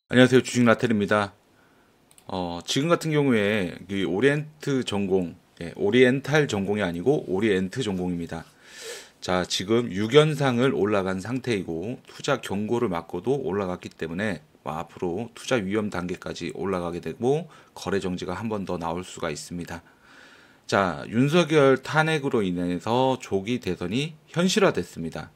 안녕하세요. 주식 라텔입니다. 지금 같은 경우에 그 오리엔트 전공, 오리엔탈 전공이 아니고 오리엔트 전공입니다. 자, 지금 6연상을 올라간 상태이고 투자 경고를 맞고도 올라갔기 때문에 앞으로 투자 위험 단계까지 올라가게 되고 거래 정지가 한 번 더 나올 수가 있습니다. 자, 윤석열 탄핵으로 인해서 조기 대선이 현실화됐습니다.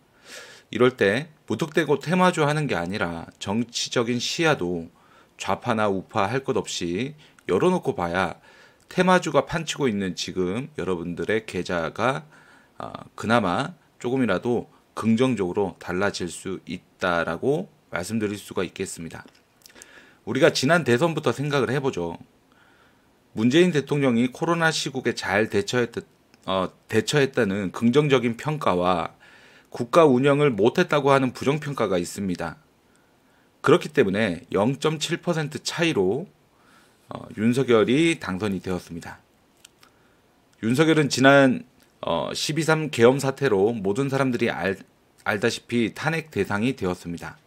이럴 때 무턱대고 테마주 하는 게 아니라 정치적인 시야도 좌파나 우파 할 것 없이 열어놓고 봐야 테마주가 판치고 있는 지금 여러분들의 계좌가 그나마 조금이라도 긍정적으로 달라질 수 있다라고 말씀드릴 수가 있겠습니다. 우리가 지난 대선부터 생각을 해보죠. 문재인 대통령이 코로나 시국에 잘 대처했다는 긍정적인 평가와 국가 운영을 못했다고 하는 부정평가가 있습니다. 그렇기 때문에 0.7% 차이로 윤석열이 당선이 되었습니다. 윤석열은 지난 12.3 계엄 사태로 모든 사람들이 알다시피 탄핵 대상이 되었습니다.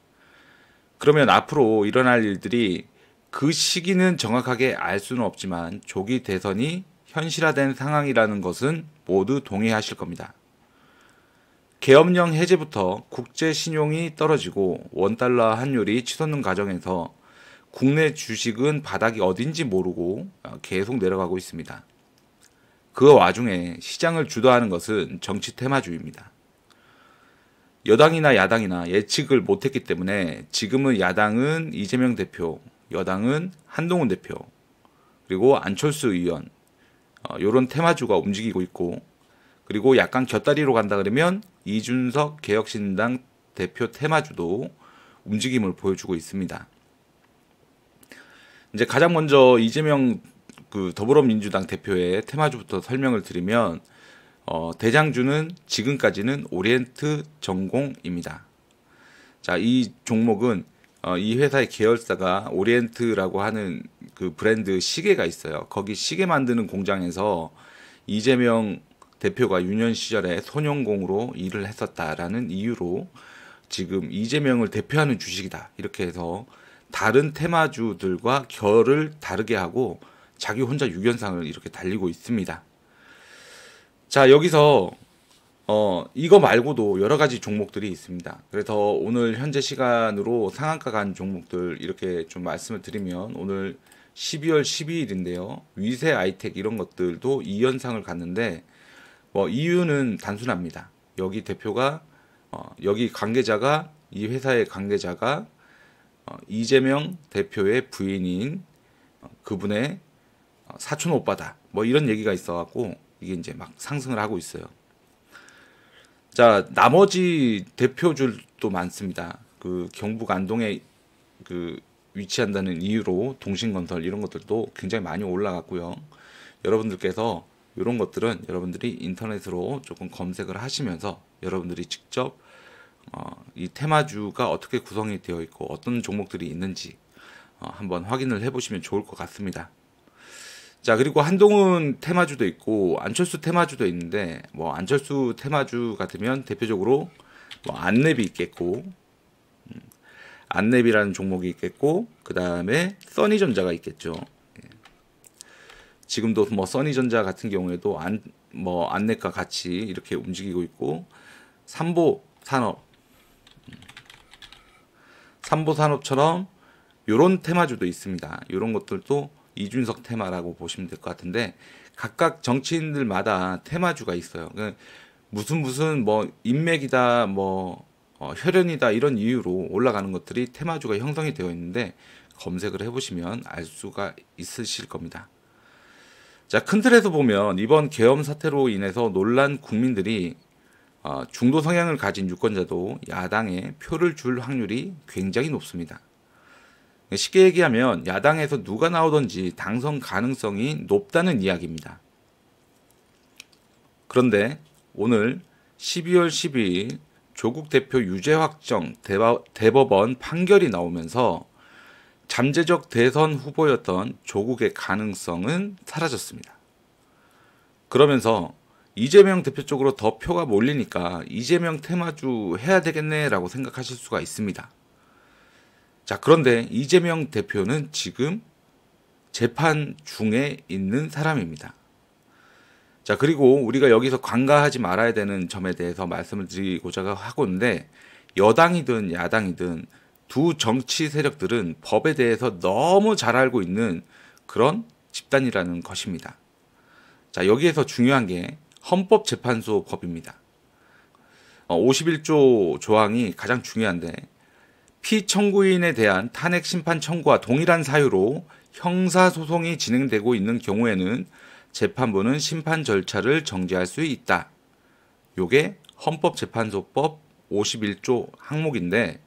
그러면 앞으로 일어날 일들이 그 시기는 정확하게 알 수는 없지만 조기 대선이 현실화된 상황이라는 것은 모두 동의하실 겁니다. 계엄령 해제부터 국제 신용이 떨어지고 원달러 환율이 치솟는 과정에서 국내 주식은 바닥이 어딘지 모르고 계속 내려가고 있습니다. 그 와중에 시장을 주도하는 것은 정치 테마주의입니다. 여당이나 야당이나 예측을 못했기 때문에 지금은 야당은 이재명 대표, 여당은 한동훈 대표, 그리고 안철수 의원 이런 테마주가 움직이고 있고, 그리고 약간 곁다리로 간다 그러면 이준석 개혁신당 대표 테마주도 움직임을 보여주고 있습니다. 이제 가장 먼저 이재명 더불어민주당 대표의 테마주부터 설명을 드리면 대장주는 지금까지는 오리엔트 전공입니다. 자, 이 종목은 이 회사의 계열사가 오리엔트라고 하는 그 브랜드 시계가 있어요. 거기 시계 만드는 공장에서 이재명 대표가 유년 시절에 손용공으로 일을 했었다라는 이유로 지금 이재명을 대표하는 주식이다. 이렇게 해서 다른 테마주들과 결을 다르게 하고 자기 혼자 6연상을 이렇게 달리고 있습니다. 자, 여기서 이거 말고도 여러 가지 종목들이 있습니다. 그래서 오늘 현재 시간으로 상한가 간 종목들 이렇게 좀 말씀을 드리면 오늘 12월 12일인데요. 위세 아이텍 이런 것들도 2연상을 갔는데 이유는 단순합니다. 여기 대표가 여기 관계자가 이 회사의 관계자가 이재명 대표의 부인인 그분의 사촌 오빠다. 이런 얘기가 있어갖고 이게 이제 막 상승을 하고 있어요. 자, 나머지 대표주도 많습니다. 그 경북 안동에 위치한다는 이유로 동신건설 이런 것들도 굉장히 많이 올라갔고요. 여러분들께서 이런 것들은 여러분들이 인터넷으로 조금 검색을 하시면서 여러분들이 직접 이 테마주가 어떻게 구성이 되어 있고 어떤 종목들이 있는지 한번 확인을 해보시면 좋을 것 같습니다. 자, 그리고 한동훈 테마주도 있고 안철수 테마주도 있는데 안철수 테마주 같으면 대표적으로 안랩이 있겠고 안랩이라는 종목이 있겠고 그 다음에 써니전자가 있겠죠. 지금도 써니전자 같은 경우에도 안랩과 같이 이렇게 움직이고 있고 삼보산업처럼 이런 테마주도 있습니다. 이런 것들도 이준석 테마라고 보시면 될 것 같은데 각각 정치인들마다 테마주가 있어요. 무슨 인맥이다 혈연이다 이런 이유로 올라가는 것들이 테마주가 형성이 되어 있는데 검색을 해보시면 알 수가 있으실 겁니다. 자, 큰 틀에서 보면 이번 계엄 사태로 인해서 놀란 국민들이 중도 성향을 가진 유권자도 야당에 표를 줄 확률이 굉장히 높습니다. 쉽게 얘기하면 야당에서 누가 나오든지 당선 가능성이 높다는 이야기입니다. 그런데 오늘 12월 12일 조국 대표 유죄 확정 대법원 판결이 나오면서 잠재적 대선 후보였던 조국의 가능성은 사라졌습니다. 그러면서 이재명 대표 쪽으로 더 표가 몰리니까 이재명 테마주 해야 되겠네라고 생각하실 수가 있습니다. 자, 그런데 이재명 대표는 지금 재판 중에 있는 사람입니다. 자, 그리고 우리가 여기서 간과하지 말아야 되는 점에 대해서 말씀을 드리고자 하고 있는데, 여당이든 야당이든 두 정치 세력들은 법에 대해서 너무 잘 알고 있는 그런 집단이라는 것입니다. 자, 여기에서 중요한 게 헌법재판소 법입니다. 51조 조항이 가장 중요한데, 피청구인에 대한 탄핵 심판 청구와 동일한 사유로 형사소송이 진행되고 있는 경우에는 재판부는 심판 절차를 정지할 수 있다. 요게 헌법재판소법 51조 항목인데,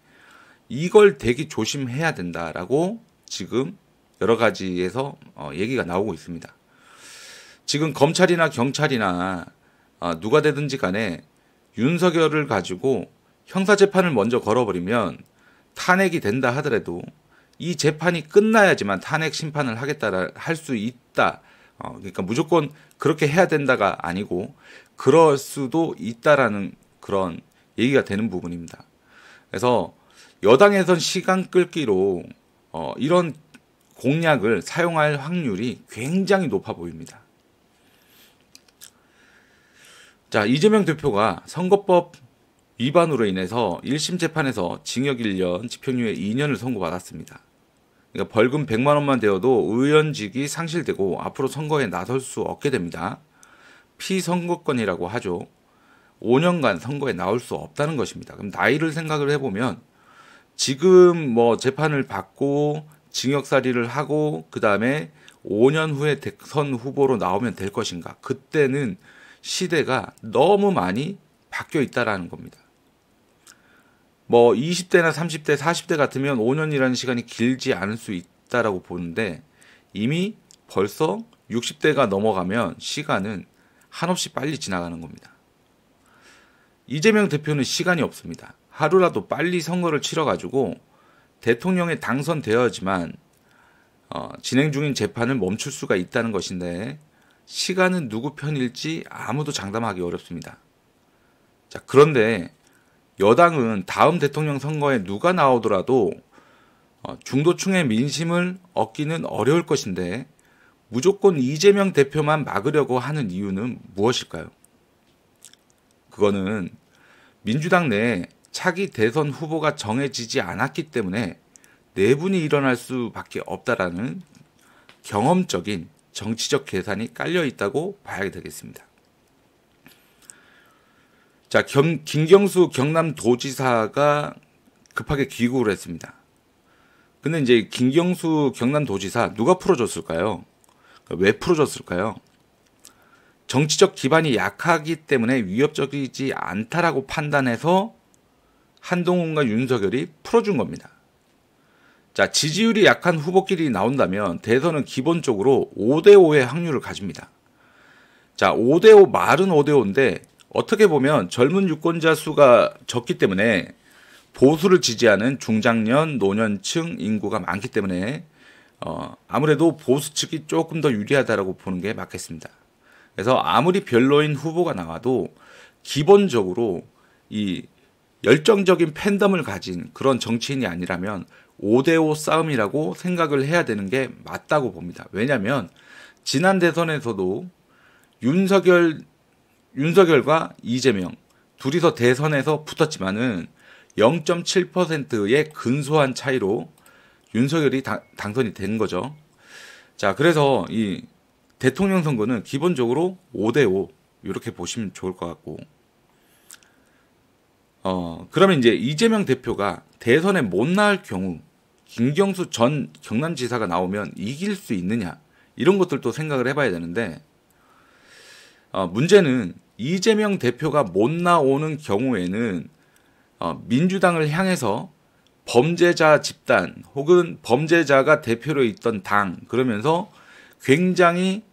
이걸 되게 조심해야 된다라고 지금 여러 가지에서 얘기가 나오고 있습니다. 지금 검찰이나 경찰이나 누가 되든지 간에 윤석열을 가지고 형사재판을 먼저 걸어버리면 탄핵이 된다 하더라도 이 재판이 끝나야지만 탄핵 심판을 하겠다 할 수 있다. 그러니까 무조건 그렇게 해야 된다가 아니고 그럴 수도 있다라는 그런 얘기가 되는 부분입니다. 그래서 여당에선 시간 끌기로 이런 공약을 사용할 확률이 굉장히 높아 보입니다. 자, 이재명 대표가 선거법 위반으로 인해서 1심 재판에서 징역 1년, 집행유예 2년을 선고받았습니다. 그러니까 벌금 100만 원만 되어도 의원직이 상실되고 앞으로 선거에 나설 수 없게 됩니다. 피선거권이라고 하죠. 5년간 선거에 나올 수 없다는 것입니다. 그럼 나이를 생각을 해보면 지금 뭐 재판을 받고 징역살이를 하고 그 다음에 5년 후에 대선 후보로 나오면 될 것인가? 그때는 시대가 너무 많이 바뀌어 있다라는 겁니다. 뭐 20대나 30대, 40대 같으면 5년이라는 시간이 길지 않을 수 있다라고 보는데, 이미 벌써 60대가 넘어가면 시간은 한없이 빨리 지나가는 겁니다. 이재명 대표는 시간이 없습니다. 하루라도 빨리 선거를 치러가지고 대통령에 당선되어야지만 진행 중인 재판을 멈출 수가 있다는 것인데, 시간은 누구 편일지 아무도 장담하기 어렵습니다. 자, 그런데 여당은 다음 대통령 선거에 누가 나오더라도 중도층의 민심을 얻기는 어려울 것인데 무조건 이재명 대표만 막으려고 하는 이유는 무엇일까요? 그거는 민주당 내에 차기 대선 후보가 정해지지 않았기 때문에 내분이 일어날 수밖에 없다라는 경험적인 정치적 계산이 깔려 있다고 봐야 되겠습니다. 자, 김경수 경남도지사가 급하게 귀국을 했습니다. 근데 이제 김경수 경남도지사 누가 풀어줬을까요? 왜 풀어줬을까요? 정치적 기반이 약하기 때문에 위협적이지 않다라고 판단해서 한동훈과 윤석열이 풀어준 겁니다. 자, 지지율이 약한 후보끼리 나온다면 대선은 기본적으로 5대5의 확률을 가집니다. 자, 5대5 말은 5대5인데 어떻게 보면 젊은 유권자 수가 적기 때문에 보수를 지지하는 중장년, 노년층 인구가 많기 때문에 아무래도 보수 측이 조금 더 유리하다라고 보는 게 맞겠습니다. 그래서 아무리 별로인 후보가 나와도 기본적으로 이 열정적인 팬덤을 가진 그런 정치인이 아니라면 5대5 싸움이라고 생각을 해야 되는 게 맞다고 봅니다. 왜냐하면 지난 대선에서도 윤석열과 이재명 둘이서 대선에서 붙었지만은 0.7%의 근소한 차이로 윤석열이 당선이 된 거죠. 자, 그래서 이 대통령 선거는 기본적으로 5대5 이렇게 보시면 좋을 것 같고, 그러면 이제 이재명 대표가 대선에 못 나올 경우 김경수 전 경남지사가 나오면 이길 수 있느냐, 이런 것들도 생각을 해봐야 되는데, 문제는 이재명 대표가 못 나오는 경우에는 민주당을 향해서 범죄자 집단 혹은 범죄자가 대표로 있던 당, 그러면서 굉장히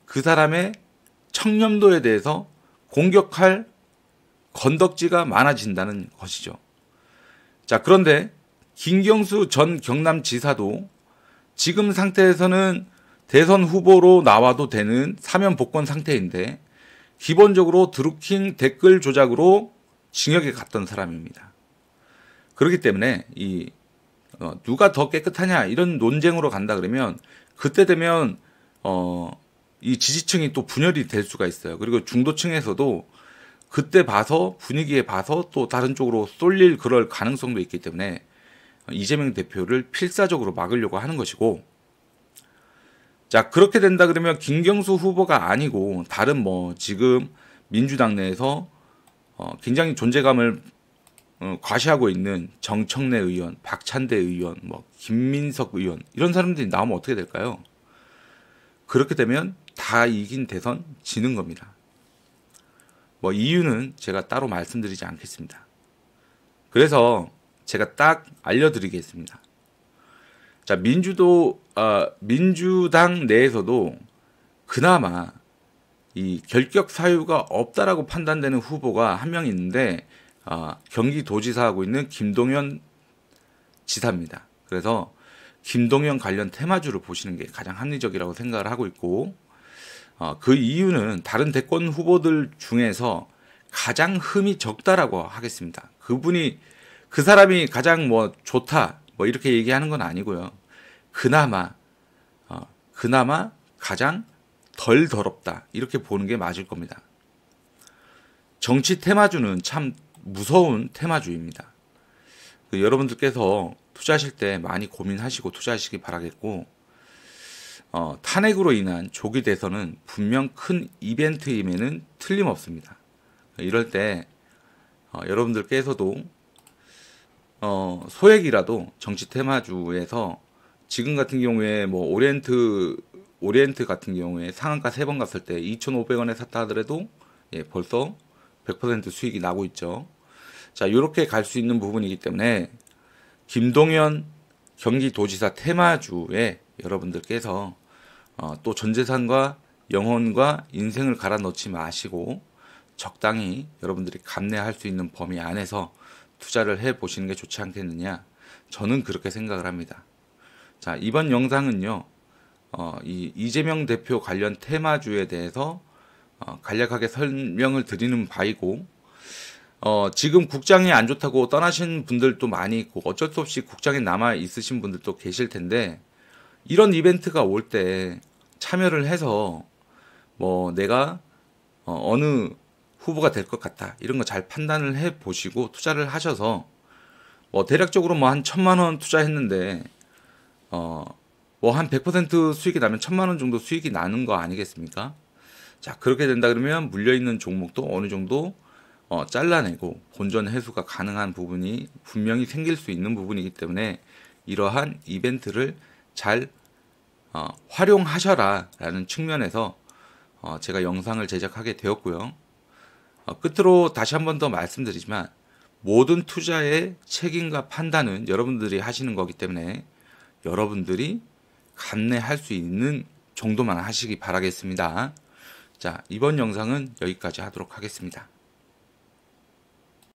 그 사람의 청렴도에 대해서 공격할 건덕지가 많아진다는 것이죠. 자, 그런데 김경수 전 경남지사도 지금 상태에서는 대선 후보로 나와도 되는 사면 복권 상태인데 기본적으로 드루킹 댓글 조작으로 징역에 갔던 사람입니다. 그렇기 때문에 누가 더 깨끗하냐 이런 논쟁으로 간다 그러면 그때 되면 이 지지층이 또 분열이 될 수가 있어요. 그리고 중도층에서도 그때 봐서 분위기에 봐서 또 다른 쪽으로 쏠릴 그럴 가능성도 있기 때문에 이재명 대표를 필사적으로 막으려고 하는 것이고, 자 그렇게 된다 그러면 김경수 후보가 아니고 다른 지금 민주당 내에서 굉장히 존재감을 과시하고 있는 정청래 의원, 박찬대 의원, 김민석 의원 이런 사람들이 나오면 어떻게 될까요? 그렇게 되면 다 이긴 대선 지는 겁니다. 이유는 제가 따로 말씀드리지 않겠습니다. 그래서 제가 딱 알려드리겠습니다. 자, 민주당 내에서도 그나마 이 결격 사유가 없다라고 판단되는 후보가 한 명 있는데 경기도지사 하고 있는 김동연 지사입니다. 그래서 김동연 관련 테마주를 보시는 게 가장 합리적이라고 생각을 하고 있고, 그 이유는 다른 대권 후보들 중에서 가장 흠이 적다라고 하겠습니다. 그 사람이 가장 좋다 이렇게 얘기하는 건 아니고요. 그나마 가장 덜 더럽다 이렇게 보는 게 맞을 겁니다. 정치 테마주는 참 무서운 테마주입니다. 여러분들께서 투자하실 때 많이 고민하시고 투자하시기 바라겠고, 탄핵으로 인한 조기 대선은 분명 큰 이벤트임에는 틀림없습니다. 이럴 때 여러분들께서도 소액이라도 정치 테마주에서 지금 같은 경우에 오리엔트 같은 경우에 상한가 3번 갔을 때 2,500원에 샀다 하더라도 벌써 100% 수익이 나고 있죠. 자, 이렇게 갈 수 있는 부분이기 때문에 김동연 경기도지사 테마주에 여러분들께서 또 전재산과 영혼과 인생을 갈아 넣지 마시고 적당히 여러분들이 감내할 수 있는 범위 안에서 투자를 해 보시는 게 좋지 않겠느냐, 저는 그렇게 생각을 합니다. 자, 이번 영상은요 이재명 대표 관련 테마주에 대해서 간략하게 설명을 드리는 바이고, 지금 국장이 안 좋다고 떠나신 분들도 많이 있고 어쩔 수 없이 국장에 남아 있으신 분들도 계실 텐데, 이런 이벤트가 올 때 참여를 해서 내가 어느 후보가 될 것 같다 이런 거 잘 판단을 해 보시고 투자를 하셔서 대략적으로 한 1,000만 원 투자했는데 한 100% 수익이 나면 1,000만 원 정도 수익이 나는 거 아니겠습니까? 자, 그렇게 된다 그러면 물려있는 종목도 어느 정도 잘라내고 본전 회수가 가능한 부분이 분명히 생길 수 있는 부분이기 때문에 이러한 이벤트를 잘 활용하셔라 라는 측면에서 제가 영상을 제작하게 되었고요. 끝으로 다시 한 번 더 말씀드리지만 모든 투자의 책임과 판단은 여러분들이 하시는 거기 때문에 여러분들이 감내할 수 있는 정도만 하시기 바라겠습니다. 자, 이번 영상은 여기까지 하도록 하겠습니다.